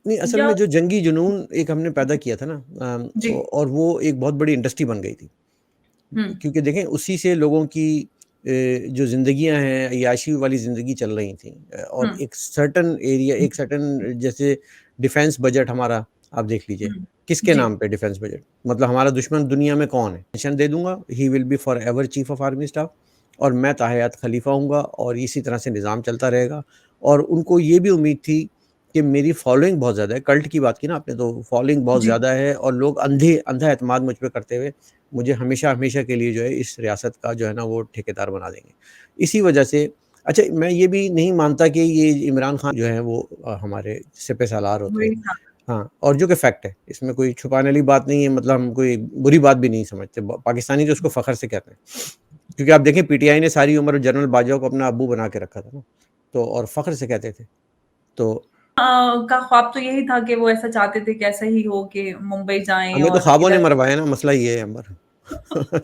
नहीं, असल या में जो जंगी जुनून एक हमने पैदा किया था ना, जी। और वो एक बहुत बड़ी इंडस्ट्री बन गई थी। हुँ, क्योंकि देखें उसी से लोगों की जो ज़िंदगियाँ हैं, अय्याशी वाली ज़िंदगी चल रही थी, हुँ, और एक सर्टेन एरिया, एक सर्टेन, जैसे डिफेंस बजट हमारा, आप देख लीजिए, हुँ। किसके जी, नाम पे डिफेंस बजट? मतलब हमारा दुश्मन दुनिया में कौन है? पेंशन दे दूँगा, he will be forever chief of army staff, और मैं ताहयात खलीफा हूँगा, और इसी तरह से निज़ाम चलता रहेगा। और उनको ये भी उम्मीद थी कि मेरी फॉलोइंग बहुत ज़्यादा है, कल्ट की बात की ना आपने, तो फॉलोइंग बहुत जी। ज़्यादा है, और लोग अंधा एतमाद मुझ पे करते हुए मुझे हमेशा-हमेशा के लिए जो है इस रियासत का जो है ना वो ठेकेदार बना देंगे। इसी वजह से, अच्छा, मैं ये भी नहीं मानता कि ये इमरान खान जो हैं वो हमारे सिपह-सालार होते हैं। वही था। हाँ, और जो कि फैक्ट है, इसमें कोई छुपाने वाली बात नहीं है, मतलब हम कोई बुरी बात भी नहीं समझते। ब पाकिस्तानी तो उसको फ़ख्र से कहते हैं। क्योंकि आप देखें पीटीआई ने सारी उम्र जनरल बाजवा को अपना अब्बू बना के रखा था ना, तो और फ़ख्र से कहते थे। तो अ, का ख्वाब तो यही था कि वो ऐसा चाहते थे कि ऐसा ही हो कि मुंबई जाएँ हमें तो और ख्वाबों ने इधर मरवाया ना, मसला ये है अमर।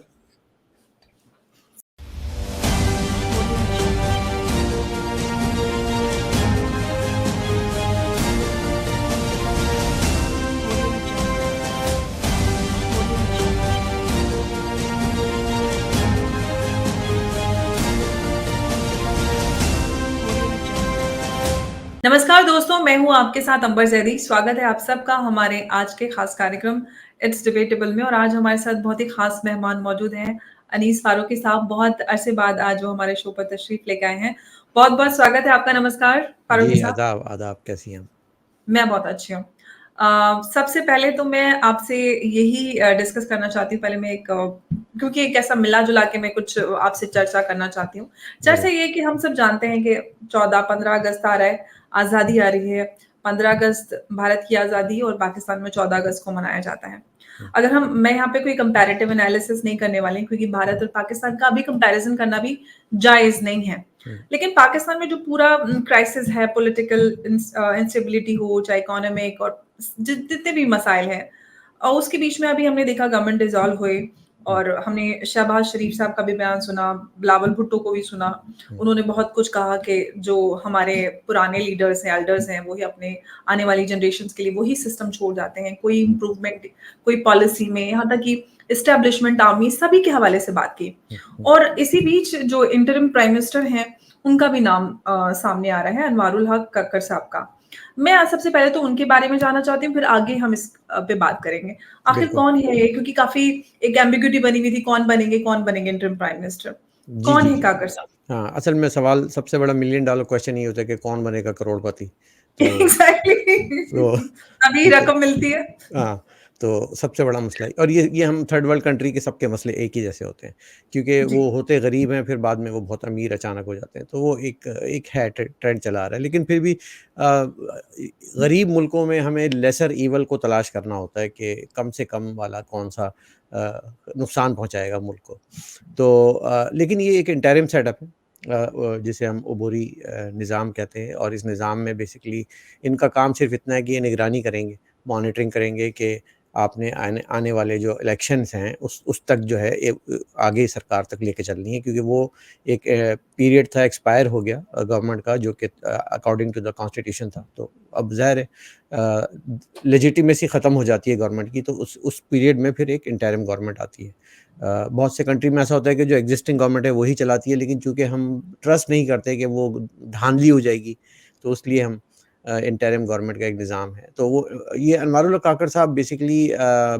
नमस्कार दोस्तों, मैं हूँ आपके साथ अंबर ज़ैदी। स्वागत है आप सबका हमारे आज के खास कार्यक्रम इट्स डिबेटेबल में और आज हमारे साथ बहुत ही खास मेहमान मौजूद हैं, अनीस फारूकी साहब। बहुत अरसे बाद आज वो हमारे शो पर तशरीफ़ लेके आए हैं। बहुत-बहुत स्वागत है आपका। नमस्कार जी, फारूकी साहब। आदाब, आदाब, कैसी हैं आप? मैं बहुत अच्छी हूँ। सबसे पहले तो मैं आपसे यही डिस्कस करना चाहती हूँ। पहले मैं क्योंकि एक ऐसा मिला-जुला के मैं कुछ आपसे चर्चा करना चाहती हूँ। चर्चा ज़रूर। ये है कि हम सब जानते हैं कि 14-15 अगस्त आ रहा है, आज़ादी आ रही है। 15 अगस्त भारत की आज़ादी और पाकिस्तान में 14 अगस्त को मनाया जाता है। हुँ, अगर मैं यहाँ पे कोई कंपैरेटिव एनालिसिस नहीं करने वाली क्योंकि भारत और पाकिस्तान का अभी कंपैरिज़न करना भी जायज़ नहीं है। हुँ, लेकिन पाकिस्तान में जो पूरा क्राइसिस है पॉलिटिकल इंस्टेबिलिटी हो चाहे इकोनॉमिक और जितने भी मसाइल हैं उसके बीच में अभी हमने देखा गवर्नमेंट डिसॉल्व हुए हुँ, और हमने शहबाज शरीफ साहब का भी बयान सुना, बिलावल भुट्टो को भी सुना। हुँ, उन्होंने बहुत कुछ कहा कि जो हमारे पुराने लीडर्स हैं, एल्डर्स हैं, वही अपने आने वाली जनरेशंस के लिए वही सिस्टम छोड़ जाते हैं। कोई हुँ, इम्प्रूवमेंट, कोई पॉलिसी में, यहाँ तक कि एस्टेब्लिशमेंट, आर्मी सभी के हवाले से बात की। हुँ, हुँ। और इसी बीच जो इंटरिम प्राइम मिनिस्टर हैं, उनका भी नाम सामने आ रहा है, अनवारुल हक कक्कर साहब का। मैं आज सबसे पहले तो उनके बारे में जानना चाहती हूँ, फिर आगे हम इस पे बात करेंगे। आखिर बिल्कुल। कौन है ये? क्योंकि काफ़ी एक एम्बिग्यूटी बनी हुई थी, कौन बनेंगे इंटरिम प्राइम मिनिस्टर? जी, कौन जी, है जी। काकर साहब? हाँ, असल में सवाल सबसे बड़ा मिलियन डॉलर क्वेश्चन ये होता है कि कौन बनेगा करोड़पति? तो एग्ज़ैक्टली। तो तभी ठीक है। रकम मिलती है। हाँ, तो सबसे बड़ा मसला है, और ये हम थर्ड वर्ल्ड कंट्री के सबके मसले एक ही जैसे होते हैं, क्योंकि जी। वो होते गरीब हैं, फिर बाद में वो बहुत अमीर अचानक हो जाते हैं। तो वो एक एक है, ट्रेंड चला आ रहा है। लेकिन फिर भी गरीब मुल्कों में हमें लेसर ईवल को तलाश करना होता है कि कम से कम वाला कौन-सा नुकसान पहुँचाएगा मुल्क को। तो लेकिन ये एक इंटरिम सेटअप है, जिसे हम अबूरी निज़ाम कहते हैं, और इस निज़ाम में बेसिकली इनका काम सिर्फ़ इतना है कि ये निगरानी करेंगे, मॉनिटरिंग करेंगे कि आपने आने आने वाले जो इलेक्शंस हैं उस तक जो है आगे सरकार तक लेके चलनी है, क्योंकि वो एक पीरियड था, एक्सपायर हो गया गवर्नमेंट का, जो कि अकॉर्डिंग टू द कॉन्स्टिट्यूशन था। तो अब ज़ाहिर है लेजिटिमेसी ख़त्म हो जाती है गवर्नमेंट की, तो उस पीरियड में फिर एक इंटरिम गवर्नमेंट आती है। बहुत से कंट्री में ऐसा होता है कि जो एक्जिस्टिंग गवर्नमेंट है वही चलाती है, लेकिन चूँकि हम ट्रस्ट नहीं करते कि वो धांधली हो जाएगी, तो इसलिए हम इंटरिम गवर्नमेंट का एक निज़ाम है। तो वो ये अनवारुल हक काकर साहब बेसिकली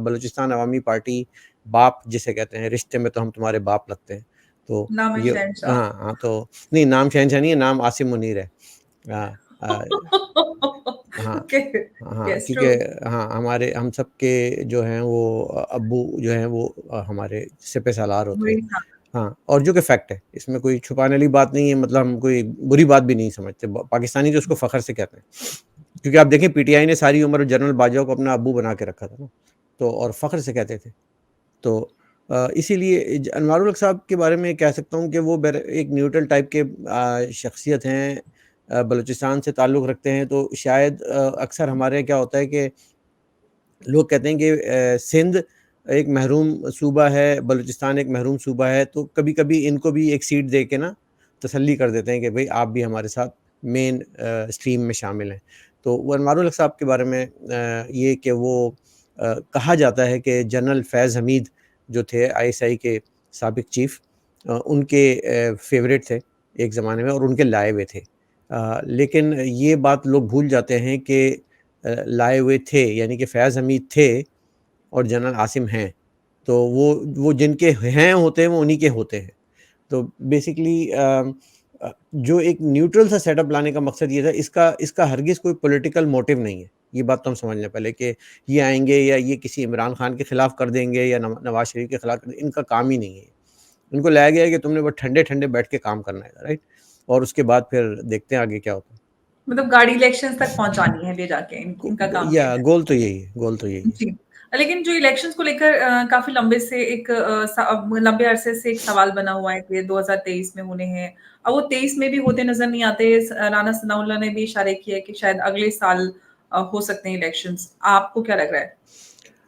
बलूचिस्तान अवामी पार्टी, बाप जिसे कहते हैं, रिश्ते में तो हम तुम्हारे बाप लगते हैं। तो नाम है ये, शहंशाह। हाँ, हाँ, तो नहीं, नाम शहंशाह नहीं है, नाम आसिम मुनीर है। अ, हाँ, ओके, हाँ, यस क्योंकि ट्रू। हाँ, हम सबके जो हैं वो अब्बू जो हैं वो हमारे सिपह-सालार होते हैं। वही था। हाँ, और जो कि फैक्ट है, इसमें कोई छुपाने वाली बात नहीं है, मतलब हम कोई बुरी बात भी नहीं समझते। ब पाकिस्तानी तो उसको फ़ख्र से कहते हैं। क्योंकि आप देखें पीटीआई ने सारी उम्र जनरल बाजवा को अपना अब्बू बना के रखा था ना, तो और फ़ख्र से कहते थे। तो इसीलिए अनवारुल हक साहब के बारे में कह सकता हूँ कि वो एक न्यूट्रल टाइप के शख्सियत हैं, बलूचिस्तान से ताल्लुक़ रखते हैं, तो शायद अक्सर हमारे यहाँ क्या होता है कि लोग कहते हैं कि सिंध एक महरूम सूबा है, बलूचिस्तान एक महरूम सूबा है, तो कभी-कभी इनको भी एक सीट दे के ना तसल्ली कर देते हैं कि भई आप भी हमारे साथ मेन स्ट्रीम में शामिल हैं। तो वो अनवारुल हक साहब के बारे में ये कि वो कहा जाता है कि जनरल फैज़ हमीद जो थे आईएसआई के साबिक चीफ़, उनके फ़ेवरेट थे एक ज़माने में और उनके लाए हुए थे। लेकिन ये बात लोग भूल जाते हैं कि लाए हुए थे यानी कि फैज़ हमीद थे और जनरल आसिम हैं। तो वो जिनके हैं होते हैं, वो उन्हीं के होते हैं। तो बेसिकली जो एक न्यूट्रल सा सेटअप लाने का मकसद ये था, इसका इसका हरगिज़ कोई पॉलिटिकल मोटिव नहीं है। ये बात तो हम समझ लें पहले कि ये आएँगे या ये किसी इमरान खान के खिलाफ कर देंगे या नवाज़ शरीफ के खिलाफ कर देंगे, इनका काम ही नहीं है। इनको लाया गया है कि तुमने बस ठंडे-ठंडे बैठ के काम करना है, राइट? और उसके बाद फिर देखते हैं आगे क्या होता है। मतलब गाड़ी इलेक्शंस तक पहुँचानी है ले जाके, इनका काम ये या है। गोल तो यही है, गोल तो यही है। जी। लेकिन जो इलेक्शंस को लेकर काफ़ी लंबे से एक लंबे अरसे से एक सवाल बना हुआ है कि 2023 में होने हैं। अब वो 23 में भी होते नज़र नहीं आते। राना सनाउल्लाह ने भी इशारे किए हैं कि शायद अगले साल हो सकते हैं इलेक्शंस। आपको क्या लग रहा है?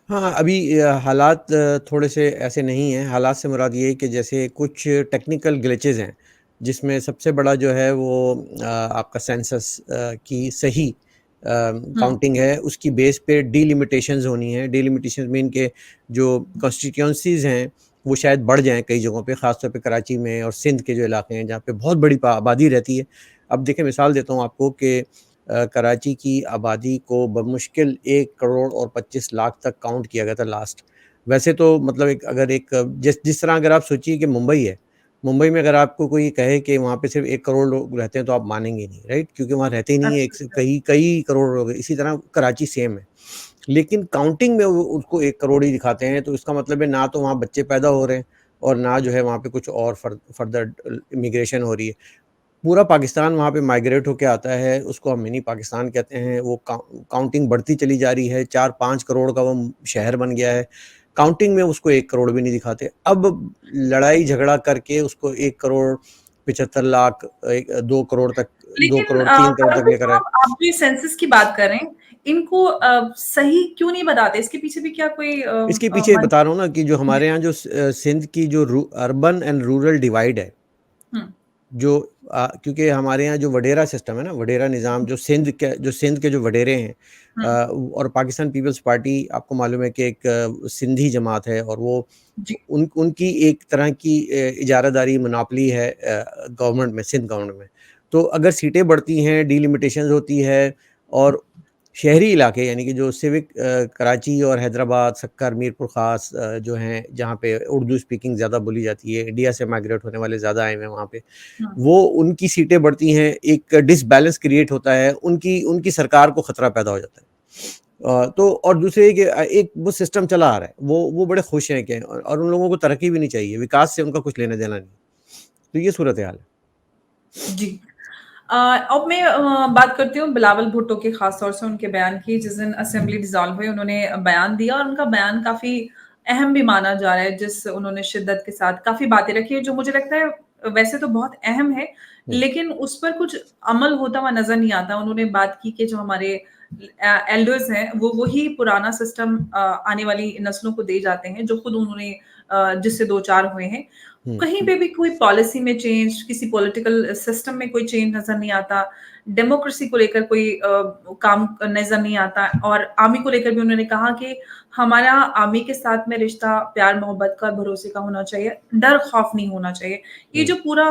हाँ, अभी हालात थोड़े से ऐसे नहीं हैं। हालात से मुराद ये है कि जैसे कुछ टेक्निकल ग्लिचेज़ हैं, जिसमें सबसे बड़ा जो है वो आपका सेंसस की सही हुँ, काउंटिंग है, उसकी बेस पे डिलिमिटेशंस होनी है। डिलिमिटेशंस मीन के जो कॉन्स्टिट्यूएंसीज़ हैं, वो शायद बढ़ जाएँ कई जगहों पे, ख़ास तौर पे कराची में और सिंध के जो इलाके हैं, जहाँ पे बहुत बड़ी आबादी रहती है। अब देखिए मिसाल देता हूँ आपको कि कराची की आबादी को बमुश्किल 1 करोड़ और 25 लाख तक काउंट किया गया था लास्ट। वैसे तो मतलब एक अगर एक जिस जिस तरह अगर आप सोचिए कि मुंबई है, मुंबई में अगर आपको कोई कहे कि वहाँ पे सिर्फ़ 1 करोड़ लोग रहते हैं तो आप मानेंगे नहीं, राइट? क्योंकि वहाँ रहते ही नहीं है, एक से अच्छा। कई कई करोड़ लोग हैं। इसी तरह कराची सेम है। लेकिन काउंटिंग में वो उसको 1 करोड़ ही दिखाते हैं, तो इसका मतलब है ना तो वहाँ बच्चे पैदा हो रहे हैं और ना जो है वहाँ पे कुछ और फर्दर इमिग्रेशन हो रही है। पूरा पाकिस्तान वहाँ पे माइग्रेट होके आता है, उसको हम मिनी पाकिस्तान कहते हैं, वो काउंटिंग बढ़ती चली जा रही है, 4-5 करोड़ का वो शहर बन गया है। काउंटिंग में उसको 1 करोड़ भी नहीं दिखाते। अब लड़ाई-झगड़ा करके उसको 1 करोड़ 75 लाख 2 करोड़ तक 2 लेकिन करोड़ 3 करोड़ तक फारूकी लेकर आए। साहब, आप जो ये सेंसस की बात कर रहे हैं, इनको सही क्यों नहीं बताते? इसके पीछे भी क्या कोई इसके पीछे मन बता रहा हूँ ना कि जो है? हमारे यहाँ जो सिंध की जो अर्बन एंड रूरल डिवाइड है, हुँ, जो क्योंकि हमारे यहाँ जो वडेरा सिस्टम है ना, वडेरा निज़ाम जो सिंध के जो वडेरे हैं हुँ, और पाकिस्तान पीपल्स पार्टी आपको मालूम है कि एक सिंधी जमात है और वो जी, उनकी एक तरह की इजारादारी मोनोपोली है गवर्नमेंट में, सिंध गवर्नमेंट में। तो अगर सीटें बढ़ती हैं, डिलिमिटेशंस होती है और शहरी इलाके यानी कि जो सिविक कराची और हैदराबाद, सक्कर, मीरपुर ख़ास जो हैं, जहाँ पे उर्दू स्पीकिंग ज़्यादा बोली जाती है, इंडिया से माइग्रेट होने वाले ज़्यादा आए हुए हैं वहाँ पे। हुँ, वो उनकी सीटें बढ़ती हैं, एक डिसबैलेंस क्रिएट होता है, उनकी उनकी सरकार को खतरा पैदा हो जाता है। तो और दूसरे कि एक वो सिस्टम चला आ रहा है, वो बड़े खुश हैं कि और उन लोगों को तरक्की भी नहीं चाहिए, विकास से उनका कुछ लेना-देना नहीं। तो ये सूरत-ए-हाल है। जी। अब मैं बात करती हूँ बिलावल भुट्टो के ख़ास तौर से उनके बयान की। जिस दिन असेंबली डिसॉल्व हुई, उन्होंने बयान दिया और उनका बयान काफ़ी अहम भी माना जा रहा है, जिस उन्होंने शिद्दत के साथ काफ़ी बातें रखी हैं, जो मुझे लगता है वैसे तो बहुत अहम है, हुँ, लेकिन उस पर कुछ अमल होता हुआ नज़र नहीं आता। उन्होंने बात की कि जो हमारे एल्डर्स हैं, वो वही पुराना सिस्टम आने वाली नस्लों को दे जाते हैं, जो खुद उन्होंने जिससे 2-4 हुए हैं। हुँ, कहीं पे भी कोई पॉलिसी में चेंज, किसी पॉलिटिकल सिस्टम में कोई चेंज नज़र नहीं आता, डेमोक्रेसी को लेकर कोई काम नज़र नहीं आता और आर्मी को लेकर भी उन्होंने कहा कि हमारा आर्मी के साथ में रिश्ता प्यार-मोहब्बत का, भरोसे का होना चाहिए, डर खौफ नहीं होना चाहिए। ये हुँ, जो पूरा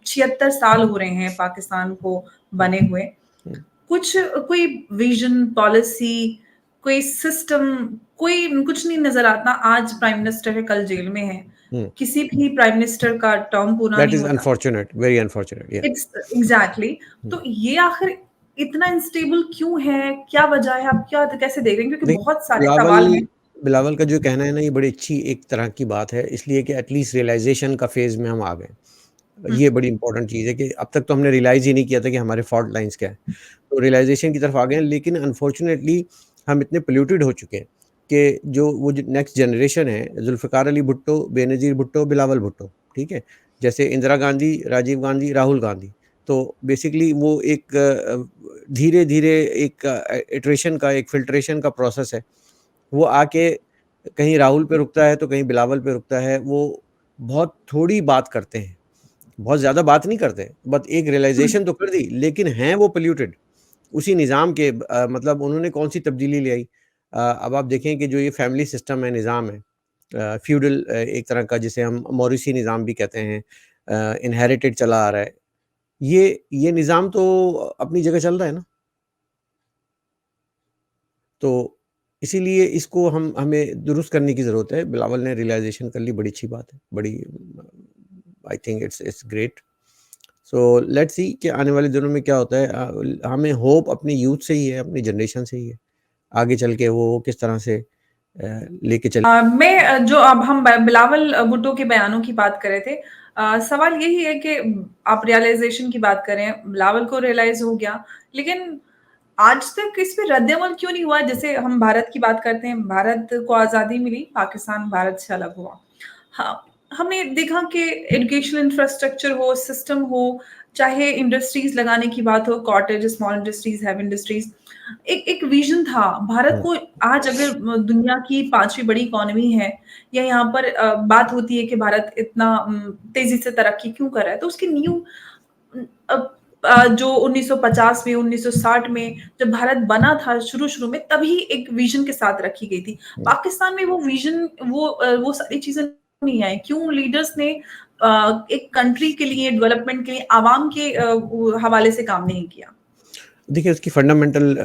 76 साल हो रहे हैं पाकिस्तान को हुँ, बने हुए, हुँ, कुछ कोई विज़न, पॉलिसी, कोई सिस्टम, कोई कुछ नहीं नज़र आता। आज प्राइम मिनिस्टर है, कल जेल में है। हुँ। किसी भी प्राइम मिनिस्टर का टर्म पूरा दैट नहीं इज़ होता। अनफॉर्च्यूनेट, वेरी अनफॉर्च्यूनेट, या इट्स एग्ज़ैक्टली। हुँ। तो ये आखिर इतना अनस्टेबल क्यों है? क्या वजह है? आप क्या कैसे देख रहे हैं? क्योंकि देखिए, बहुत सारे बिलावल सवाल हैं। बिलावल का जो कहना है ना, ये बड़ी अच्छी एक तरह की बात है, इसलिए कि एटलीस्ट रियलाइज़ेशन का फ़ेज़ में हम आ गए। हुँ, ये बड़ी इम्पोर्टेंट चीज़ है कि अब तक तो हमने रियलाइज़ ही नहीं किया था कि हमारे फ़ॉल्ट लाइन्स क्या हैं। तो रियलाइज़ेशन की तरफ आ गए हैं, लेकिन अनफॉर्च्यूनेटली हम इतने पॉल्यूटेड हो चुके हैं कि जो नेक्स्ट जनरेशन है, ज़ुल्फ़िकार अली भुट्टो, बेनज़ीर भुट्टो, बिलावल भुट्टो, ठीक है? जैसे इंदिरा गांधी, राजीव गांधी, राहुल गांधी। तो बेसिकली वो एक धीरे-धीरे एक इटरेशन का, एक फ़िल्ट्रेशन का प्रोसेस है। वो आके कहीं राहुल पे रुकता है, तो कहीं बिलावल पे रुकता है। वो बहुत थोड़ी बात करते हैं। बहुत ज़्यादा बात नहीं करते, बट एक हुँ, रियलाइज़ेशन तो कर दी, लेकिन हैं वो पॉल्यूटेड। उसी निज़ाम के मतलब उन्होंने कौन-सी तब्दीली ले आई? अब आप देखें कि जो ये फैमिली सिस्टम है, निज़ाम है, फ्यूडल एक तरह का जिसे हम मौरिसी निज़ाम भी कहते हैं, इनहेरिटेड चला आ रहा है। ये निज़ाम तो अपनी जगह चल रहा है ना। तो इसीलिए इसको हमें दुरुस्त करने की ज़रूरत है। बिलावल ने रियलाइज़ेशन कर ली, बड़ी अच्छी बात है। बड़ी I think it's great. So let's see कि आने वाले दिनों में क्या होता है। हमें होप अपनी यूथ से ही है, अपनी जनरेशन से ही है। आगे चल के वो किस तरह से लेके चले। जो अब हम बिलावल भुट्टो के बयानों की बात कर रहे थे। सवाल यही है कि आप रियलाइजेशन की बात करें, बिलावल को रियलाइज हो गया, लेकिन आज तक इस पे रद्द-अमल क्यों नहीं हुआ? जैसे हम भारत की बात करते हैं, भारत को आज़ादी मिली, पाकिस्तान भारत से अलग हुआ। हाँ, हमने देखा कि एजुकेशनल इंफ्रास्ट्रक्चर हो, सिस्टम हो, चाहे इंडस्ट्रीज़ लगाने की बात हो, cottage, small industries, heavy industries, एक एक विज़न था। भारत हुँ, को आज अगर दुनिया की 5वीं बड़ी इकोनॉमी है या यहाँ पर बात होती है कि भारत इतना तेज़ी से तरक्की क्यों कर रहा है, तो उसकी नींव जो 1950 में, 1960 में जब भारत बना था शुरू-शुरू में, तभी एक विज़न के साथ रखी गई थी। हुँ। पाकिस्तान में वो विज़न वो सारी चीज़ें नहीं आई। क्यों लीडर्स ने एक कंट्री के लिए, डेवलपमेंट के लिए आवाम के वो हवाले से काम नहीं किया? देखिए, उसकी फंडामेंटल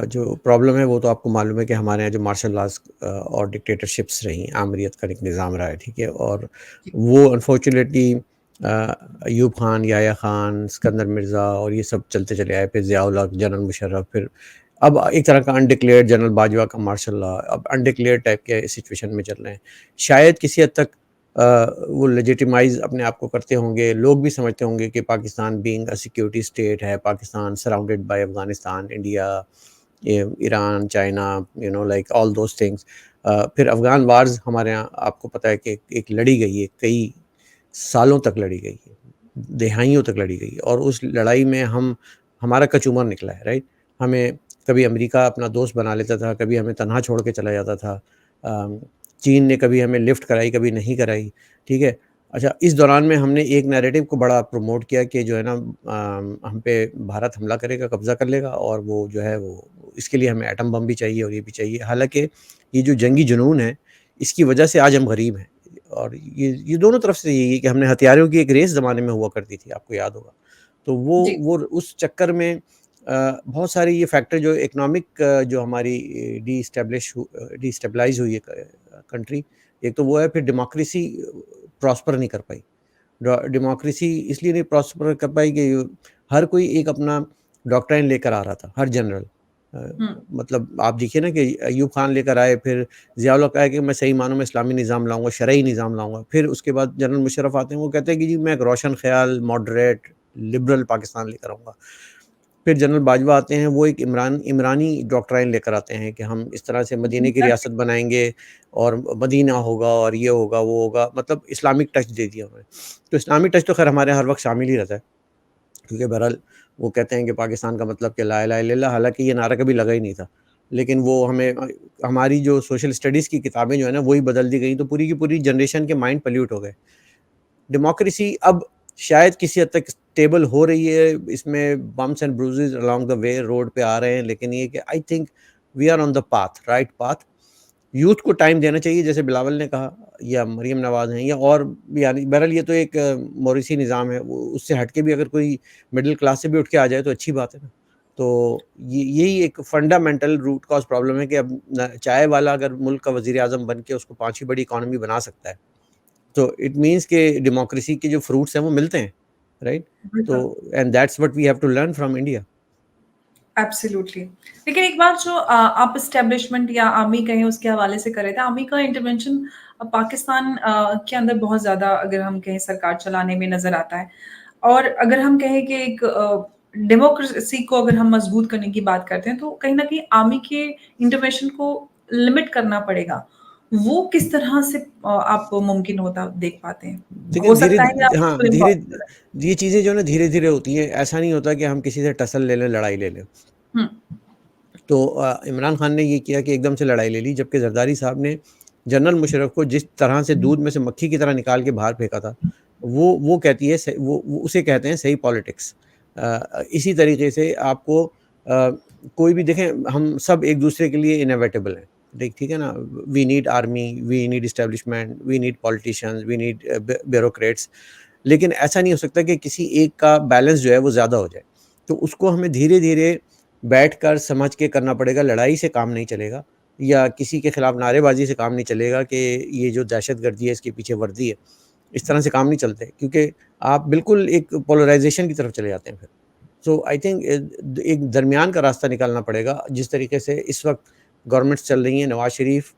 जो प्रॉब्लम है वो तो आपको मालूम है कि हमारे यहाँ जो मार्शल लॉज़ और डिक्टेटरशिप्स रही, आमरीत का एक निज़ाम रहा है, ठीक है? और जी। वो अनफॉर्चुनेटली अयूब खान, याह्या खान, सिकंदर मिर्ज़ा और ये सब चलते चले आए, फिर ज़िया-उल हक, जनरल मुशर्रफ, फिर अब एक तरह का अनडिक्लेयर्ड जनरल बाजवा का मार्शल लॉ, अब अनडिक्लेयर्ड टाइप के सिचुएशन में चल रहे हैं। शायद किसी हद तक वो लेजिटिमाइज़ अपने आप को करते होंगे, लोग भी समझते होंगे कि Pakistan being a security state है, Pakistan surrounded by Afghanistan, India, Iran, China, like all those things. फिर अफ़गान वार्स हमारे यहाँ आपको पता है कि एक लड़ी गई है, कई सालों तक लड़ी गई है, दहाइयों तक लड़ी गई है और उस लड़ाई में हमारा कचूमर निकला है, राइट? हमें कभी अमेरिका अपना दोस्त बना लेता था, कभी हमें तन्हा छोड़ के चला जाता था। चीन ने कभी हमें लिफ्ट कराई, कभी नहीं कराई, ठीक है? अच्छा, इस दौरान में हमने एक नैरेटिव को बड़ा प्रमोट किया कि जो है ना हम पे भारत हमला करेगा, कब्ज़ा कर लेगा और वो जो है वो इसके लिए हमें एटम बम भी चाहिए और ये भी चाहिए। हालाँकि ये जो जंगी जुनून है, इसकी वजह से आज हम गरीब हैं और ये दोनों तरफ से यही है कि हमने हथियारों की एक रेस ज़माने में हुआ करती थी, आपको याद होगा। तो जी। वो उस चक्कर में बहुत सारे ये फैक्टर जो इकोनॉमिक जो हमारी डिस्टेबलाइज़ हुई है कंट्री, एक तो वो है, फिर डेमोक्रेसी प्रॉस्पर नहीं कर पाई। डेमोक्रेसी इसलिए नहीं प्रॉस्पर कर पाई कि हर कोई एक अपना डॉक्ट्राइन लेकर आ रहा था, हर जनरल। हुँ। मतलब आप देखिए ना कि अयूब खान लेकर आए, फिर ज़िया-उल हक आए कि मैं सही मानों में इस्लामी निज़ाम लाऊँगा, शरई निज़ाम लाऊँगा। फिर उसके बाद जनरल मुशर्रफ आते हैं, वो कहते हैं कि जी मैं एक रोशन ख़याल, मॉडरेट, लिबरल पाकिस्तान लेकर आऊँगा। फिर जनरल बाजवा आते हैं, वो एक इमरानी डॉक्ट्राइन लेकर आते हैं कि हम इस तरह से मदीने की रियासत एग्ज़ैक्टली। बनाएँगे और मदीना होगा और ये होगा, वो होगा, मतलब इस्लामिक टच दे दिया उन्होंने। तो इस्लामिक टच तो ख़ैर हमारे हर वक़्त शामिल ही रहता है, क्योंकि बहरहाल वो कहते हैं कि पाकिस्तान का मतलब कि ला इलाहा इल्लल्लाह, हालाँकि ये नारा कभी लगा ही नहीं था। लेकिन वो हमारी जो सोशल स्टडीज़ की किताबें जो है ना, वही बदल दी गई, तो पूरी की पूरी जनरेशन के माइंड पॉल्यूट हो गए। डेमोक्रेसी अब शायद किसी हद तक स्टेबल हो रही है, इसमें bumps and bruises along the way road पे आ रहे हैं, लेकिन ये कि I think we are on the path, right path. Youth को टाइम देना चाहिए, जैसे बिलावल ने कहा या मरियम नवाज़ हैं या और भी, यानी बहरहाल ये तो एक मौरिसी निज़ाम है, वो उससे हट के भी अगर कोई मिडल क्लास से भी उठ के आ जाए तो अच्छी बात है ना। तो यही एक फंडामेंटल रूट कॉज़ प्रॉब्लम है कि अब न चाय वाला अगर मुल्क का वज़ीर-ए-आज़म बन के उसको 5वीं बड़ी इकॉनमी बना सकता है, तो इट मीन्स कि डेमोक्रेसी के जो फ्रूट्स हैं वो मिलते हैं, राइट? तो बिल्कुल। And that's what we have to learn from India. Absolutely. लेकिन एक बात जो आप एस्टेब्लिशमेंट या आर्मी कहें उसके हवाले से कर रहे थे, आर्मी का इंटरवेंशन पाकिस्तान के अंदर बहुत ज़्यादा अगर हम कहें सरकार चलाने में नज़र आता है। और अगर हम कहें कि एक डेमोक्रेसी को अगर हम मज़बूत करने की बात करते हैं, तो कहीं न कहीं आर्मी के इंटरवेंशन को लिमिट करना पड़ेगा। वो किस तरह से आप मुमकिन होता देख पाते हैं? देखिए हो सकता है या हाँ, बिल्कुल इम्पॉसिबल है? ये चीज़ें जो है ना धीरे-धीरे होती हैं, ऐसा नहीं होता कि हम किसी से टसल ले लें, लड़ाई ले लें। हुँ, तो इमरान खान ने ये किया कि एकदम से लड़ाई ले ली, जबकि ज़रदारी साहब ने जनरल मुशर्रफ को जिस तरह से दूध में से मक्खी की तरह निकाल के बाहर फेंका था, वो कहती है वो उसे कहते हैं सही पॉलिटिक्स। इसी तरीके से आपको कोई भी देखें, हम सब एक-दूसरे के लिए इनएविटेबल हैं। ठीक है ना? We need army, we need establishment, we need politicians, we need bureaucrats. लेकिन ऐसा नहीं हो सकता कि किसी एक का बैलेंस जो है वो ज़्यादा हो जाए। तो उसको हमें धीरे-धीरे बैठकर समझ के करना पड़ेगा, लड़ाई से काम नहीं चलेगा या किसी के खिलाफ नारेबाज़ी से काम नहीं चलेगा कि ये जो दहशतगर्दी है इसके पीछे वर्दी है। इस तरह से काम नहीं चलते, क्योंकि आप बिल्कुल एक पोलराइज़ेशन की तरफ चले जाते हैं फिर। सो आई थिंक एक दरमियान का रास्ता निकालना पड़ेगा। जिस तरीके से इस वक़्त गवर्नमेंट्स चल रही हैं, नवाज़ शरीफ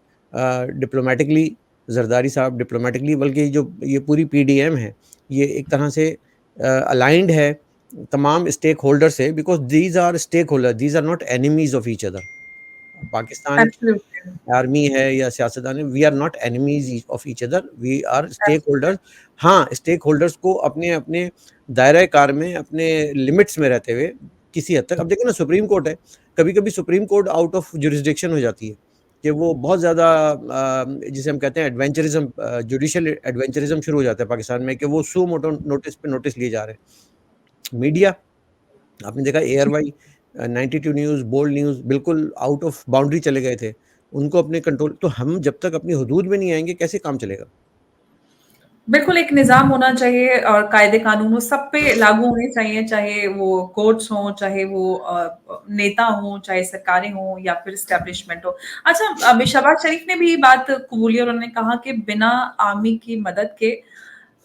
डिप्लोमैटिकली, ज़रदारी साहब डिप्लोमैटिकली, बल्कि जो ये पूरी पीडीएम है, ये एक तरह से अलाइन्ड है तमाम स्टेक होल्डर से, because these are stakeholder, these are not enemies of each other. Pakistan absolutely. Army है या सियासतदान है, we are not enemies of each other, we are stakeholders. हाँ, स्टेक होल्डर्स को अपने-अपने दायरे-कार में, अपने लिमिट्स में रहते हुए किसी हद तक, अब देखिए ना, सुप्रीम कोर्ट है, कभी-कभी supreme court out of jurisdiction हो जाती है, कि वो बहुत ज़्यादा जिसे हम कहते हैं एडवेंचरिज़्म, जुडिशियल एडवेंचरिज़्म शुरू हो जाता है पाकिस्तान में, कि वो सू मोटो नोटिस पे नोटिस लिए जा रहे हैं। मीडिया, आपने देखा एआरवाई, 92 न्यूज़, बोल्ड न्यूज़ बिल्कुल आउट ऑफ बाउंड्री चले गए थे। उनको अपने कंट्रोल, तो हम जब तक अपनी हुदूद में नहीं आएँगे, कैसे काम चलेगा? बिल्कुल, एक निज़ाम होना चाहिए और कायदे-कानून वो सब पे लागू होने चाहिए, चाहे वो कोर्ट्स हों, चाहे वो नेता हों, चाहे सरकारें हों या फिर एस्टेब्लिशमेंट हो। अच्छा, शहबाज शरीफ ने भी ये बात कबूली और उन्होंने कहा कि बिना आर्मी की मदद के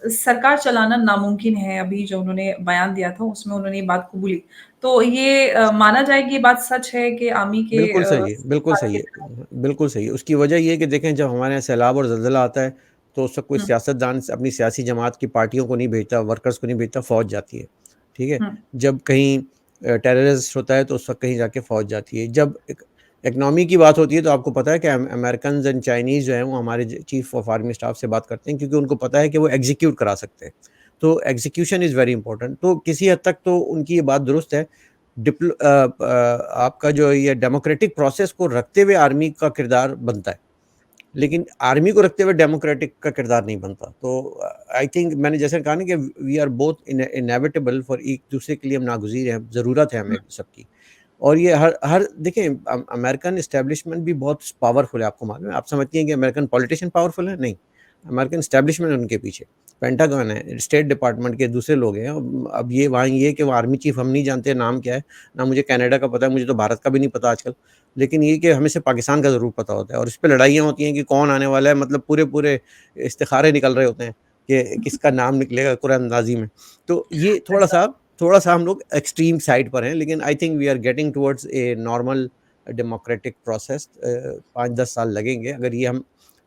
सरकार चलाना नामुमकिन है। अभी जो उन्होंने बयान दिया था, उसमें उन्होंने ये बात कबूली। तो ये माना जाए कि ये बात सच है कि आर्मी के बिल्कुल सही है, बिल्कुल सरकार सही के है। बिना। बिल्कुल सही है। उसकी वजह ये है कि देखें, जब हमारे यहाँ सैलाब और ज़लज़ला आता है, तो उस वक़्त कोई हुँ, सियासतदान अपनी सियासी जमात की पार्टियों को नहीं भेजता, वर्कर्स को नहीं भेजता, फ़ौज जाती है। ठीक है? हुँ, जब कहीं टेररिस्ट होता है, तो उस वक़्त कहीं जाके फ़ौज जाती है। जब इकनॉमी की बात होती है, तो आपको पता है कि अमेरिकन्स एंड चाइनीज़ जो हैं, वो हमारे चीफ़ ऑफ आर्मी स्टाफ से बात करते हैं, क्योंकि उनको पता है कि वो एग्ज़ीक्यूट करा सकते हैं। तो एग्ज़ीक्यूशन इज़ वेरी इम्पोर्टेंट। तो किसी हद तक तो उनकी ये बात दुरुस्त है। आपका जो ये डेमोक्रेटिक प्रोसेस को रखते हुए आर्मी का किरदार बनता है, लेकिन आर्मी को रखते हुए डेमोक्रेटिक का किरदार नहीं बनता। तो आई थिंक मैंने जैसे कहा ना कि we are both inevitable for, एक-दूसरे के लिए हम नागज़ीर हैं, ज़रूरत है हुँ, हमें सबकी। और ये हर हर देखिए, अमेरिकन एस्टेब्लिशमेंट भी बहुत पावरफुल है, आपको मालूम है? आप समझती हैं कि अमेरिकन पॉलिटिशियन पावरफुल है? नहीं, अमेरिकन एस्टेब्लिशमेंट है उनके पीछे। पेंटागन है, स्टेट डिपार्टमेंट के दूसरे लोग हैं। अब ये वहाँ ये है कि वो आर्मी चीफ हम नहीं जानते नाम क्या है, ना मुझे कनाडा का पता है, मुझे तो भारत का भी नहीं पता आजकल। लेकिन ये कि हमें सिर्फ़ पाकिस्तान का ज़रूर पता होता है, और इस पे लड़ाइयाँ होती हैं कि कौन आने वाला है, मतलब पूरे-पूरे इस्तिखारे निकल रहे होते हैं कि किसका नाम निकलेगा कुरान-अंदाज़ी में। तो ये सही बात। थोड़ा-सा हम लोग एक्सट्रीम साइड पर हैं, लेकिन I think we are getting towards a normal democratic process. 5-10 साल लगेंगे, अगर ये हम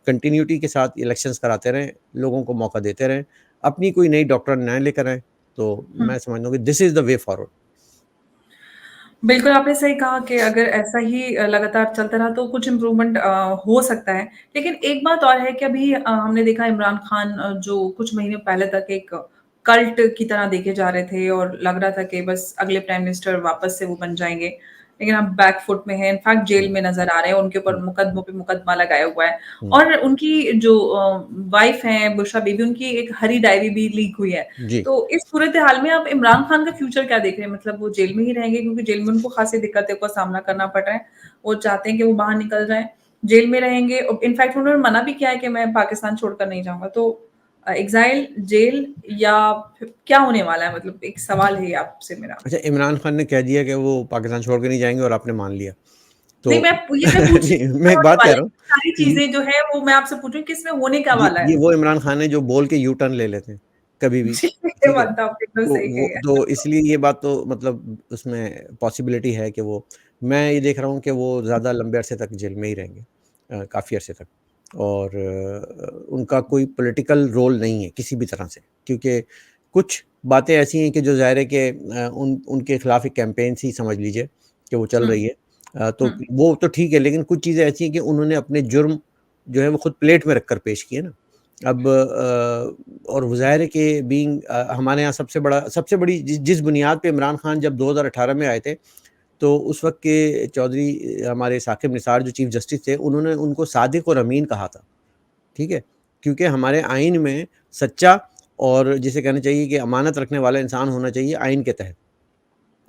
कंटिन्यूटी के साथ इलेक्शंस कराते रहें, लोगों को मौका देते रहें, अपनी कोई नई डॉक्ट्रिन ना लेकर आएँ, तो हुँ। मैं समझता हूँ कि this is the way forward. बिल्कुल, आपने सही कहा कि अगर ऐसा ही लगातार चलता रहा तो कुछ इम्प्रूवमेंट हो सकता है। लेकिन एक बात और है कि अभी हमने देखा इमरान खान जो कुछ महीने पहले तक एक कल्ट की तरह देखे जा रहे थे और लग रहा था कि बस अगले प्राइम मिनिस्टर वापस से वो बन जाएँगे। लेकिन अब बैक फुट में हैं, इनफैक्ट जेल हुँ, में नज़र आ रहे हैं, उनके ऊपर हुँ, मुकदमों पे मुकदमा लगाया हुआ है। हुँ। और उनकी जो वाइफ़ हैं बुशरा बीबी, उनकी एक हरी डायरी भी लीक हुई है। जी। तो इस सूरत-ए-हाल में आप इमरान खान का फ्यूचर क्या देख रहे हैं? मतलब वो जेल में ही रहेंगे क्योंकि जेल में उनको खासी दिक्कतों का सामना करना पड़ रहा है। वो चाहते हैं कि वो बाहर निकल जाएँ, जेल में रहेंगे इनफैक्ट उन्होंने मना भी किया है कि मैं पाकिस्तान छोड़कर नहीं जाऊँगा। तो एक्साइल, जेल या फिर क्या होने वाला है? मतलब एक सवाल है ये आपसे मेरा। अच्छा, इमरान खान ने कह दिया कि वो पाकिस्तान छोड़ के नहीं जाएँगे, और आपने मान लिया। तो नहीं, मैं पूछ रही नहीं, हूँ मैं क्या एक होने बात कह वाला है? रहा हूँ, सारी ये चीज़ें जो है वो मैं आपसे पूछ रही हूँ कि इसमें होने क्या वाला ये है? वो इमरान खान है जो बोल के यू टर्न ले लेते हैं, कभी भी, जी, ये ठीक है? बात तो आपने एकदम तो सही वो कही है। तो इसलिए ये बात तो मतलब उसमें पॉसिबिलिटी है कि वो, मैं ये देख रहा हूँ कि वो ज़्यादा लंबे अरसे तक जेल में ही रहेंगे, काफ़ी अरसे तक। और उनका कोई पॉलिटिकल रोल नहीं है किसी भी तरह से, क्योंकि कुछ बातें ऐसी हैं कि जो ज़ाहिर है कि उनके खिलाफ एक कैंपेन सी समझ लीजिए कि वो चल हुँ, रही है। तो हुँ। वो तो ठीक है, लेकिन कुछ चीज़ें ऐसी हैं कि उन्होंने अपने जुर्म जो है वो खुद प्लेट में रखकर पेश किए ना। अब और वो ज़ाहिर है कि हमारे यहाँ सबसे बड़ी जिस बुनियाद पे इमरान खान जब 2018 में आए थे, तो उस वक़्त के चौधरी हमारे साकिब निसार जो चीफ़ जस्टिस थे, उन्होंने उनको सादिक और अमीन कहा था, ठीक है? क्योंकि हमारे आइन में सच्चा और जिसे कहना चाहिए कि अमानत रखने वाला इंसान होना चाहिए आइन के तहत।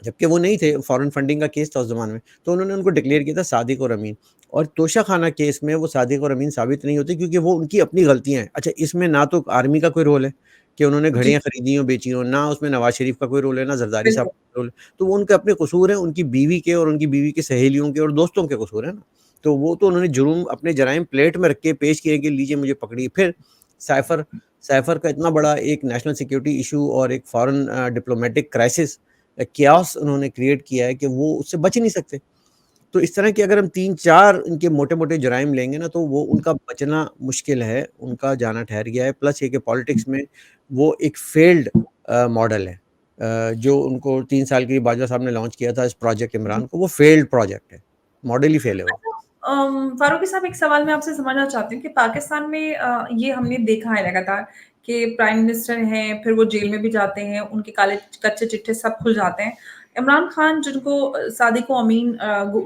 जबकि वो नहीं थे, फॉरेन फंडिंग का केस था उस ज़माने में, तो उन्होंने उनको डिक्लेयर किया था सादिक और अमीन। और तोशा खाना केस में वो सादिक और अमीन साबित नहीं होते क्योंकि वो उनकी अपनी गलतियाँ हैं। अच्छा, इसमें ना तो आर्मी का कोई रोल है कि उन्होंने जी, घड़ियाँ खरीदी हों, बेची हों, ना उसमें नवाज़ शरीफ का कोई रोल है, ना ज़रदारी साहब बिल्कुल। का रोल है। तो वो उनके अपने कसूर हैं, उनकी बीवी के और उनकी बीवी की सहेलियों के और दोस्तों के कसूर है ना। तो वो तो उन्होंने जुर्म अपने जराइम प्लेट में रख के पेश किए कि लीजिए मुझे पकड़िए। फिर साइफ़र साइफ़र का इतना बड़ा एक नेशनल सिक्योरिटी इश्यू और एक फ़ॉरेन डिप्लोमैटिक क्राइसिस कियास उन्होंने क्रिएट किया है कि वो उससे बच ही नहीं सकते। तो इस तरह के अगर हम 3-4 इनके मोटे-मोटे जुराइम लेंगे ना, तो वो उनका बचना मुश्किल है, उनका जाना ठहर गया है। प्लस ये कि पॉलिटिक्स में वो एक फ़ेल्ड मॉडल है। जो उनको 3 साल के लिए बाजवा साहब ने लॉन्च किया था इस प्रोजेक्ट जी। इमरान को, वो फ़ेल्ड प्रोजेक्ट है। मॉडल ही फ़ेल है वो। अच्छा फारूकी साहब एक सवाल मैं आपसे समझना चाहती हूँ कि पाकिस्तान में ये हमने देखा है लगातार कि प्राइम मिनिस्टर हैं, फिर वो जेल में भी जाते हैं, उनके काले कच्चे चिट्ठे सब खुल जाते हैं। इमरान खान जिनको सादिक को अमीन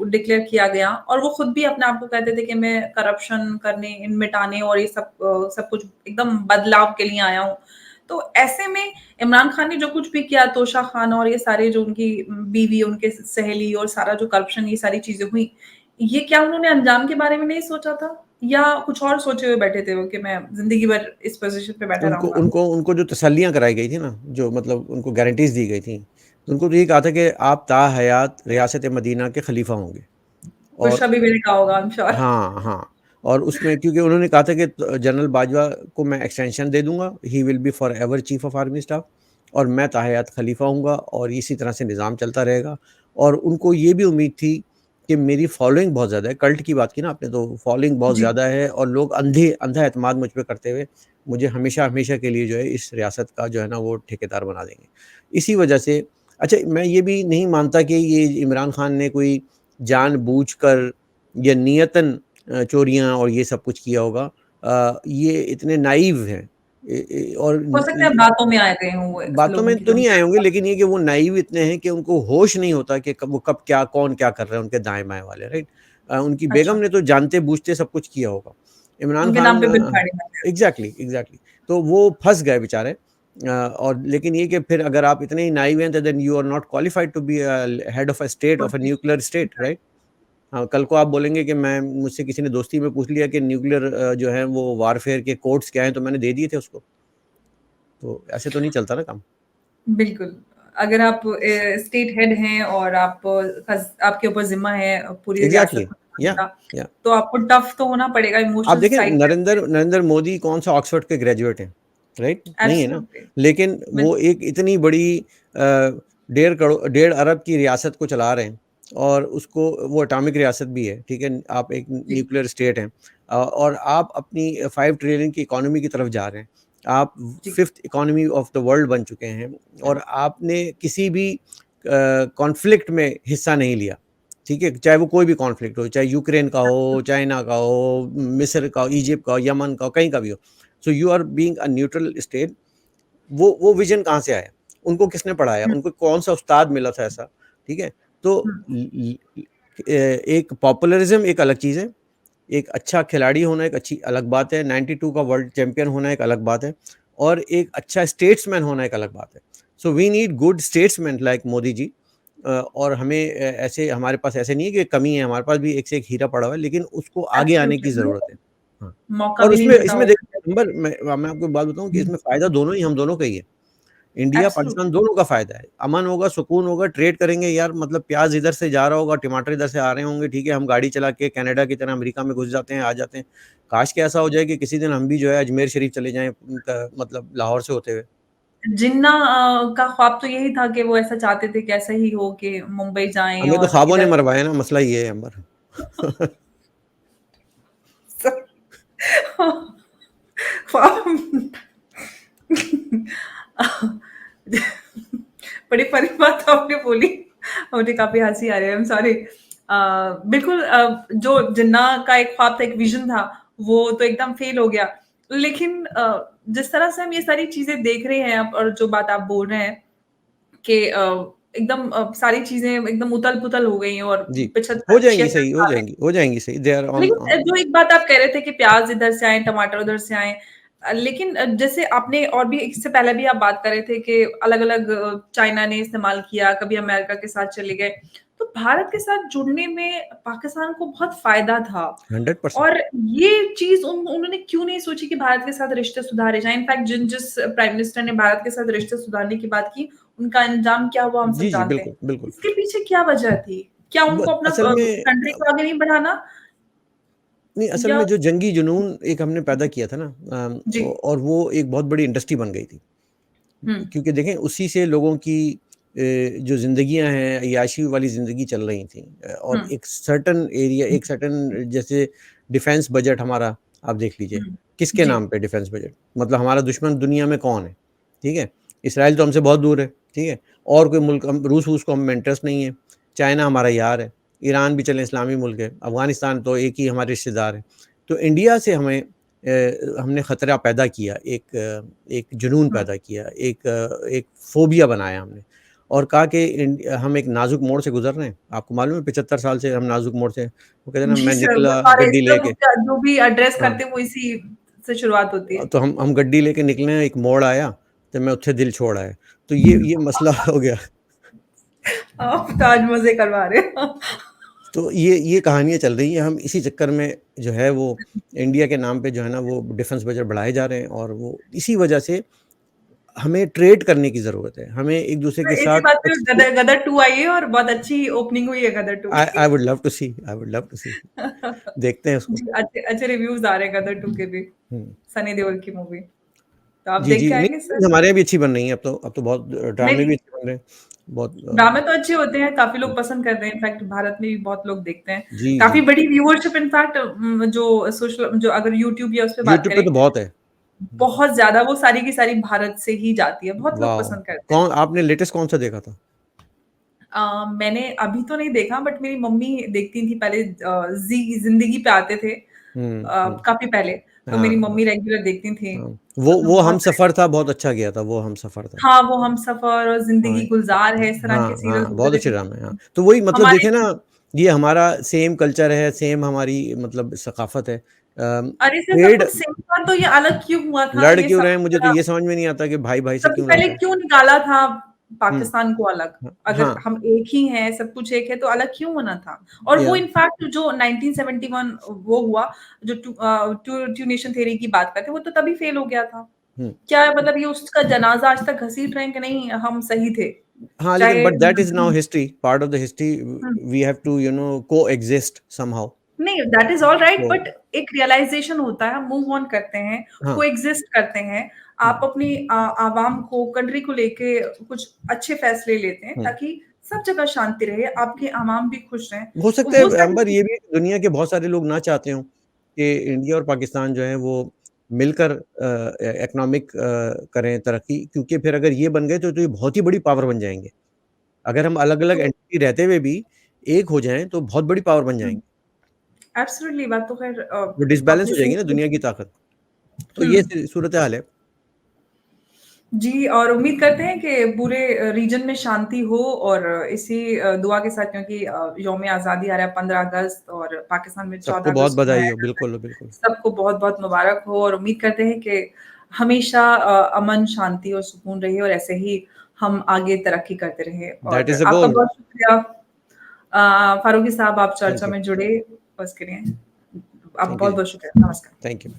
डिक्लेयर किया गया और वो खुद भी अपने आप को कहते थे कि मैं करप्शन करने, मिटाने और ये सब सब कुछ एकदम बदलाव के लिए आया हूँ। तो ऐसे में इमरान खान ने जो कुछ भी किया, तोशा खान और ये सारे जो उनकी बीवी, उनके सहेली और सारा जो करप्शन ये सारी चीज़ें हुई, ये क्या उन्होंने अंजाम के बारे में नहीं सोचा था? या कुछ और सोचे हुए बैठे थे वो कि मैं ज़िंदगी भर इस पोज़ीशन पे बैठा उनको रहूँगा? उनको उनको जो तसल्लियाँ कराई गई थी ना, जो मतलब उनको गारंटीज़ दी गई थी, तो उनको तो ये कहा था कि आप ताहयात रियासत मदीना के खलीफा होंगे। कुछ और अभी भी लिखा होगा आई एम श्योर। हाँ, हाँ। और उसमें क्योंकि उन्होंने कहा था कि जनरल बाजवा को मैं एक्सटेंशन दे दूँगा, he will be forever chief of army staff और मैं ताहयात खलीफा होऊँगा और इसी तरह से निज़ाम चलता रहेगा। और उनको ये भी उम्मीद थी कि मेरी फॉलोइंग बहुत ज़्यादा है, कल्ट की बात की ना आपने तो फॉलोइंग बहुत जी, ज़्यादा है और लोग अंधा एतमाद मुझ पे करते हुए मुझे हमेशा-हमेशा के लिए जो है इस रियासत का जो है ना वो ठेकेदार बना देंगे। इसी वजह से अच्छा मैं ये भी नहीं मानता कि ये इमरान खान ने कोई जानबूझकर या नियतन चोरियाँ और ये सब कुछ किया होगा। ये इतने नाइव हैं और हो सकता है बातों में आए गए हों वो बातों लोगों में की तो जो नहीं उनके आए होंगे आस-पास लेकिन ये कि वो नाइव इतने हैं कि उनको होश नहीं होता कि कब वो कब क्या कौन क्या कर रहा है उनके दाएँ-बाएँ वाले, राइट? उनकी बेगम अच्छा, ने तो जानते-बूझते सब कुछ किया होगा। इमरान उनके नाम खान पे बिल फाड़े जाते हैं। एग्ज़ैक्टली तो वो फँस गए बेचारे। और लेकिन ये कि फिर अगर आप इतने ही नाइव हैं तो then you are not qualified to be head of a state of a nuclear state, right? हाँ, कल को आप बोलेंगे कि मैं मुझसे किसी ने दोस्ती में पूछ लिया कि न्यूक्लियर जो है वो वारफेयर के कोड्स क्या हैं, तो मैंने दे दिए थे उसको। तो ऐसे तो नहीं चलता ना काम। बिल्कुल, अगर आप स्टेट हेड हैं और आप आपके ऊपर ज़िम्मा है पूरी रियासत एग्ज़ैक्टली को चलाने या का, या तो आपको टफ तो होना पड़ेगा आप इमोशंस देखें साइड पे रख नरेंद्र नरेंद्र मोदी कौन-सा ऑक्सफोर्ड के ग्रेजुएट हैं, राइट? के। नहीं है ना। एब्सोल्युटली, लेकिन वो बिल्कुल, एक इतनी बड़ी डेढ़ अरब की रियासत को चला रहे हैं और उसको वो एटॉमिक रियासत भी है, ठीक है? आप एक जी, न्यूक्लियर स्टेट हैं और आप अपनी 5 ट्रिलियन की इकोनॉमी की तरफ जा रहे हैं। आप जी, 5th economy of the world बन चुके हैं और आपने किसी भी कॉन्फ्लिक्ट में हिस्सा नहीं लिया। ठीक है? चाहे वो कोई भी कॉन्फ्लिक्ट हो, चाहे यूक्रेन का हो, एब्सोल्युटली, चाइना का हो, मिस्र का हो, इजिप्ट का हो, यमन का हो, कहीं का भी हो। So you are being a neutral state. वो विज़न कहाँ से आया? उनको किसने पढ़ाया? हुँ, उनको कौन-सा उस्ताद मिला था ऐसा? ठीक है? तो हुँ, एक पॉपुलरिज़्म एक अलग चीज़ है, एक अच्छा खिलाड़ी होना एक अच्छी अलग बात है, 92 का वर्ल्ड चैंपियन होना एक अलग बात है और एक अच्छा स्टेट्समैन होना एक अलग बात है। So we need good statesman like Modi ji. और हमें ऐसे हमारे पास ऐसे नहीं है कि कमी है, हमारे पास भी एक से एक हीरा पड़ा हुआ है, लेकिन उसको आगे आने की एब्सोल्युटली, ज़रूरत है। हाँ, मौका और भी नहीं इसमें पता इसमें होगा देखिए नंबर कैसे मैं आपको एक बात बताऊँ कि हुँ, इसमें फ़ायदा दोनों ही हम दोनों का ही है। इंडिया, पाकिस्तान एब्सोल्युटली, दोनों का फ़ायदा है। अमन होगा, सुकून होगा, ट्रेड करेंगे यार मतलब प्याज़ इधर से जा रहा होगा, टमाटर इधर से आ रहे होंगे, ठीक है, हम गाड़ी चला के कनाडा की तरह अमेरिका में घुस जाते हैं, आ जाते हैं। काश कि ऐसा हो जाए कि किसी दिन हम भी जो है अजमेर शरीफ चले जाएँ मतलब लाहौर से होते हुए। जिन्ना का ख्वाब तो यही था कि वो ऐसा चाहते थे कि ऐसा ही हो कि मुंबई जाएँ हमें तो और ख्वाबों ने इधर मरवाया ना, मसला ये है अंबर। ख्वाब बड़ी फनी बात आपने बोली। मुझे काफ़ी हँसी आ रही है, आई एम सॉरी। बिल्कुल जो जिन्ना का एक ख्वाब था, एक विज़न था, वो तो एकदम फ़ेल हो गया। लेकिन जिस तरह से हम ये सारी चीज़ें देख रहे हैं अब और जो बात आप बोल रहे हैं कि एकदम सारी चीज़ें एकदम उथल-पुथल हो गई हैं और जी, 75-76 साल हो जाएँगी सही, दे आर ऑन लेकिन ऑन जो एक बात आप कह रहे थे कि प्याज़ इधर से आए, टमाटर उधर से आए। लेकिन जैसे आपने और भी इससे पहले भी आप बात कर रहे थे कि अलग-अलग चाइना ने इस्तेमाल किया, कभी अमेरिका के साथ चले गए। तो भारत के साथ जुड़ने में पाकिस्तान को बहुत फ़ायदा था 100%। और ये चीज़ उन्होंने क्यों नहीं सोची कि भारत के साथ रिश्ते सुधारे जाएँ? इनफैक्ट जिस प्राइम मिनिस्टर ने भारत के साथ रिश्ते सुधारने की बात की, उनका अंजाम क्या हुआ हम सब जी, जी, जानते हैं। बिल्कुल, बिल्कुल। इसके पीछे क्या वजह थी? क्या ब उनको अपना असल में कंट्री को आगे नहीं बढ़ाना नहीं, असल या में जो जंगी जुनून एक हमने पैदा किया था ना, जी। और वो एक बहुत बड़ी इंडस्ट्री बन गई थी। हुँ, क्योंकि देखें उसी से लोगों की जो ज़िंदगियाँ हैं, अय्याशी वाली ज़िंदगी चल रही थी, हुँ, और एक सर्टेन एरिया, एक सर्टेन जैसे डिफेंस बजट हमारा, आप देख लीजिए, हुँ। किसके जी। नाम पे डिफेंस बजट? मतलब हमारा दुश्मन दुनिया में कौन है? ठीक है? इज़राइल तो हमसे बहुत दूर है, ठीक है? और कोई मुल्क, हम रूस-वूस को हमें इंटरेस्ट नहीं है, चाइना हमारा यार है, ईरान भी चलें इस्लामी मुल्क है, अफ़गानिस्तान तो एक ही हमारे रिश्तेदार है। तो इंडिया से हमें हमने खतरा पैदा किया, एक जुनून हुँ, पैदा किया, एक फ़ोबिया बनाया हमने, और कहा कि हम एक नाज़ुक मोड़ से गुज़र रहे हैं। आपको मालूम है 75 साल से हम नाज़ुक मोड़ से, वो कहते हैं ना, जी मैं सर, वो निकला सारे गड्डी सब लेके। का जो भी एड्रेस हाँ, करते हैं वो इसी से शुरुआत होती है। तो हम गड्डी लेके निकले हैं, एक मोड़ आया, तो मैं उत्थे दिल छोड़ आया। तो ये मसला हो गया। आप तो आज मज़े करवा रहे हो। तो ये कहानियाँ चल रही हैं, हम इसी चक्कर में जो है वो इंडिया के नाम पे जो है ना वो डिफेंस बजट बढ़ाए जा रहे हैं, और वो इसी वजह से हमें ट्रेड करने की ज़रूरत है। हमें एक-दूसरे तो के इसी साथ बात पे गदर 2 आई है और बहुत अच्छी ओपनिंग हुई है गदर 2 आई की। I would love to see, I would love to see. देखते हैं उसको। जी, अच्छे अच्छे रिव्यूज़ आ रहे हैं गदर 2 के भी, हुँ। सनी देओल की मूवी। तो आप जी, देख के जी। नहीं, आएँगे सर? हमारे यहाँ भी अच्छी बन रही है अब तो बहुत नहीं, ड्रामे भी नहीं, अच्छे बन रहे हैं। बहुत ड्रामे तो अच्छे होते हैं, काफ़ी लोग पसंद करते हैं, इनफैक्ट भारत में भी बहुत लोग देखते हैं। जी, काफ़ी जी। बड़ी व्यूअरशिप इनफैक्ट जो सोशल जो अगर यूट्यूब या उस पे बात यूट्यूब पे करें, तो बहुत है। हुँ। बहुत ज़्यादा वो सारी की सारी भारत से ही जाती है, बहुत लोग वाओ! पसंद करते हैं। आपने लेटेस्ट कौन-सा देखा था? मैंने अभी तो नहीं देखा बट मेरी मम्मी देखती थी पहले ज़ी ज़िंदगी पे आते थे हुँ, हुँ। काफ़ी पहले, तो हाँ, मेरी हाँ, मम्मी रेगुलर देखती थी, हाँ। तो वो बहुत हमसफ़र था, बहुत अच्छा गया था, वो हमसफ़र था। हाँ, वो हमसफ़र और हाँ, ज़िंदगी गुलज़ार है, इस तरह के हाँ, सीरियल्स हाँ, बहुत होते थे अच्छे जो ड्रामे हैं, हाँ। तो वही मतलब हमारे देखिए ना, ये हमारा सेम कल्चर है, सेम हमारी मतलब सकाफ़त है। अरे! से सब ट्रेड कुछ सेम था तो ये अलग क्यों हुआ था? लड़ ये क्यों सब रहे हैं, कुछ मुझे तो बड़ा ये समझ में नहीं आता कि भाई-भाई से सबसे क्यों पहले लड़ते हैं। क्यों निकाला था हुँ, पाकिस्तान को अलग? अगर हाँ, हम एक ही हैं, सब कुछ एक है तो अलग क्यों होना था? और वो या इनफैक्ट जो 1971 वो हुआ, जो टू नेशन थ्योरी की बात करते हैं, वो तो तभी फेल हो गया था। हुँ। क्या मतलब ये उसका जनाज़ा आज तक घसीट रहे हैं कि नहीं हम सही थे? हाँ, लेकिन चाहे but that is now history, part of the history, हुँ। We have to coexist somehow. नहीं, दैट इज़ ऑल राइट तो बट एक रियलाइज़ेशन होता है, हम मूव ऑन करते हैं, हाँ, कोएग्ज़िस्ट करते हैं। आप हुँ, अपनी आवाम को, कंट्री को लेके कुछ अच्छे फैसले लेते हैं हुँ। ताकि सब जगह शांति रहे, आपके आवाम भी खुश रहें। हो तो सकता वो है सारी अंबर, चीज़ ये भी दुनिया के बहुत सारे लोग ना चाहते हों कि इंडिया और पाकिस्तान जो है वो मिलकर इकोनॉमिक करें तरक्की, क्योंकि फिर अगर ये बन गए तो ये बहुत ही बड़ी पावर बन जाएँगे। अगर हम अलग-अलग तो एंटिटी रहते हुए भी एक हो जाएँ तो बहुत बड़ी पावर बन हुँ, जाएँगे। एब्सोल्यूटली बात तो ख़ैर वो डिसबैलेंस आपने हो सही जाएगी ना दुनिया की बोली। ताकत। तो हुँ। ये सूरत-ए-हाल है। जी, और उम्मीद करते हैं कि पूरे रीजन में शांति हो और इसी दुआ के साथ क्योंकि यौम आज़ादी आ रहा है 15 अगस्त और पाकिस्तान में 14 सबको बहुत अगस्त को बधाई मनाया हो। जाता है। बिल्कुल, बिल्कुल। सबको बहुत-बहुत मुबारक हो और उम्मीद करते हैं कि हमेशा अमन, शांति और सुकून रहे और ऐसे ही हम आगे तरक्की करते रहें दैट और इज़ द आपका गोल। बहुत शुक्रिया फारूकी साहब आप थैंक चर्चा यू, में जुड़े उसके लिए। आपका थैंक यू जी। बहुत-बहुत शुक्रिया। नमस्कार। Thank you.